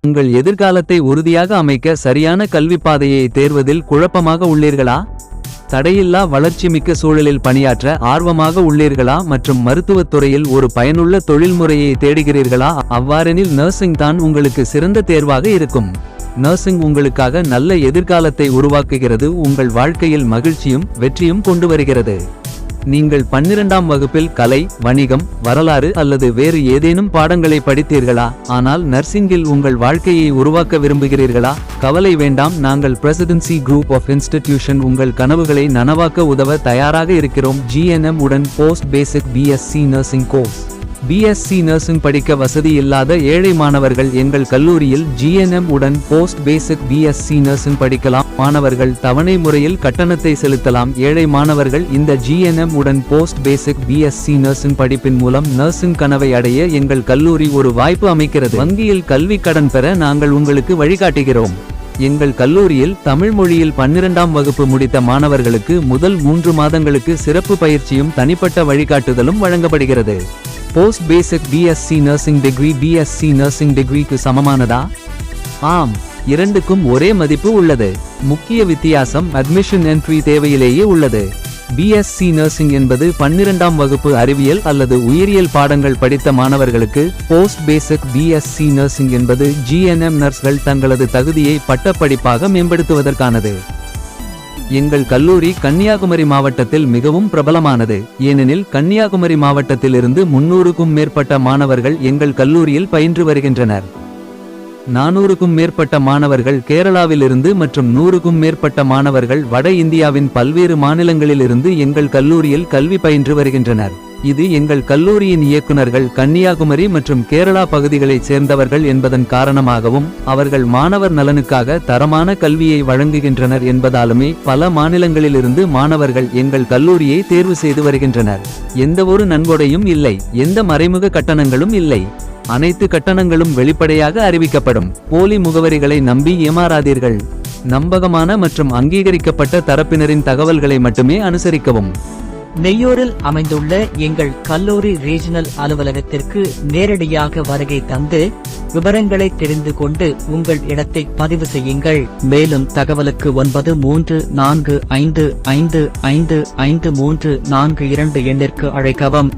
உங்கள் எதிர்காலத்தை உறுதியாக அமைக்க சரியான கல்விப் பாதையை தேர்வதில் குழப்பமாக உள்ளீர்களா? தடையில்லா வளர்ச்சிமிக்க சூழலில் பணியாற்ற ஆர்வமாக உள்ளீர்களா மற்றும் மருத்துவத் துறையில் ஒரு பயனுள்ள தொழில்முறையை தேடுகிறீர்களா? அவ்வாறெனில் நர்சிங் தான் உங்களுக்கு சிறந்த தேர்வாக இருக்கும். நர்சிங் உங்களுக்காக நல்ல எதிர்காலத்தை உருவாக்குகிறது, உங்கள் வாழ்க்கையில் மகிழ்ச்சியும் வெற்றியும் கொண்டு வருகிறது. நீங்கள் 12ஆம் வகுப்பில் கலை, வணிகம், வரலாறு அல்லது வேறு ஏதேனும் பாடங்களை படித்தீர்களா? ஆனால் நர்சிங்கில் உங்கள் வாழ்க்கையை உருவாக்க விரும்புகிறீர்களா? கவலை வேண்டாம், நாங்கள் பிரசிடென்சி குரூப் ஆஃப் இன்ஸ்டிடியூஷன் உங்கள் கனவுகளை நனவாக்க உதவ தயாராக இருக்கிறோம். GNM உடன் போஸ்ட் பேசிக் BSc nursing course. BSc nursing படிக்க வசதி இல்லாத ஏழை மாணவர்கள் எங்கள் கல்லூரியில் GNM உடன் போஸ்ட் பேசிக் BSc நர்சிங் படிக்கலாம். மாணவர்கள் தவணை முறையில் கட்டணத்தை செலுத்தலாம். ஏழை மாணவர்கள் இந்த GNM உடன் போஸ்ட் பேசிக் BSc நர்சிங் படிப்பின் மூலம் நர்சிங் கனவை அடைய எங்கள் கல்லூரி ஒரு வாய்ப்பு அமைக்கிறது. வங்கியில் கல்வி கடன் பெற நாங்கள் உங்களுக்கு வழிகாட்டுகிறோம். எங்கள் கல்லூரியில் தமிழ் மொழியில் 12ஆம் வகுப்பு முடித்த மாணவர்களுக்கு முதல் 3 மாதங்களுக்கு சிறப்பு பயிற்சியும் தனிப்பட்ட வழிகாட்டுதலும் வழங்கப்படுகிறது. போஸ்ட் பேசிக் BSc nursing degree BSc nursing டிகிரிக்கு சமமானதா? ஆம், இரண்டுக்கும் ஒரே மதிப்பு உள்ளது. முக்கிய வித்தியாசம் அட்மிஷன் என்ட்ரி தேவையிலேயே உள்ளது. BSc நர்சிங் என்பது 12ஆம் வகுப்பு அறிவியல் அல்லது உயிரியல் பாடங்கள் படித்த மாணவர்களுக்கு, போஸ்ட் பேசிக் BSc நர்சிங் என்பது GNM நர்ஸ்கள் தங்களது தகுதியை பட்டப்படிப்பாக மேம்படுத்துவதற்கானது. எங்கள் கல்லூரி கன்னியாகுமரி மாவட்டத்தில் மிகவும் பிரபலமானது, ஏனெனில் கன்னியாகுமரி மாவட்டத்திலிருந்து 300க்கும் மேற்பட்ட மாணவர்கள் எங்கள் கல்லூரியில் பயின்று வருகின்றனர். 400க்கும் மேற்பட்ட மாணவர்கள் கேரளாவிலிருந்து மற்றும் 100க்கும் மேற்பட்ட மாணவர்கள் வட இந்தியாவின் பல்வேறு மாநிலங்களிலிருந்து எங்கள் கல்லூரியில் கல்வி பயின்று வருகின்றனர். இது எங்கள் கல்லூரியின் இயக்குனர்கள் கன்னியாகுமரி மற்றும் கேரளா பகுதிகளைச் சேர்ந்தவர்கள் என்பதன் காரணமாகவும், அவர்கள் மாணவர் நலனுக்காக தரமான கல்வியை வழங்குகின்றனர் என்பதாலுமே பல மாநிலங்களிலிருந்து மாணவர்கள் எங்கள் கல்லூரியை தேர்வு செய்து வருகின்றனர். எந்தவொரு நன்கொடையும் இல்லை, எந்த மறைமுக கட்டணங்களும் இல்லை. அனைத்து கட்டணங்களும் வெளிப்படையாக அறிவிக்கப்படும். போலி முகவரிகளை நம்பி ஏமாறாதீர்கள். நம்பகமான மற்றும் அங்கீகரிக்கப்பட்ட தரப்பினரின் தகவல்களை மட்டுமே அனுசரிக்கவும். நெய்யூரில் அமைந்துள்ள எங்கள் கல்லூரி ரீஜனல் அலுவலகத்திற்கு நேரடியாக வருகை தந்து விவரங்களை தெரிந்து கொண்டு உங்கள் இடத்தை பதிவு செய்யுங்கள். மேலும் தகவலுக்கு 9345555342 எண்ணிற்கு அழைக்கவும்.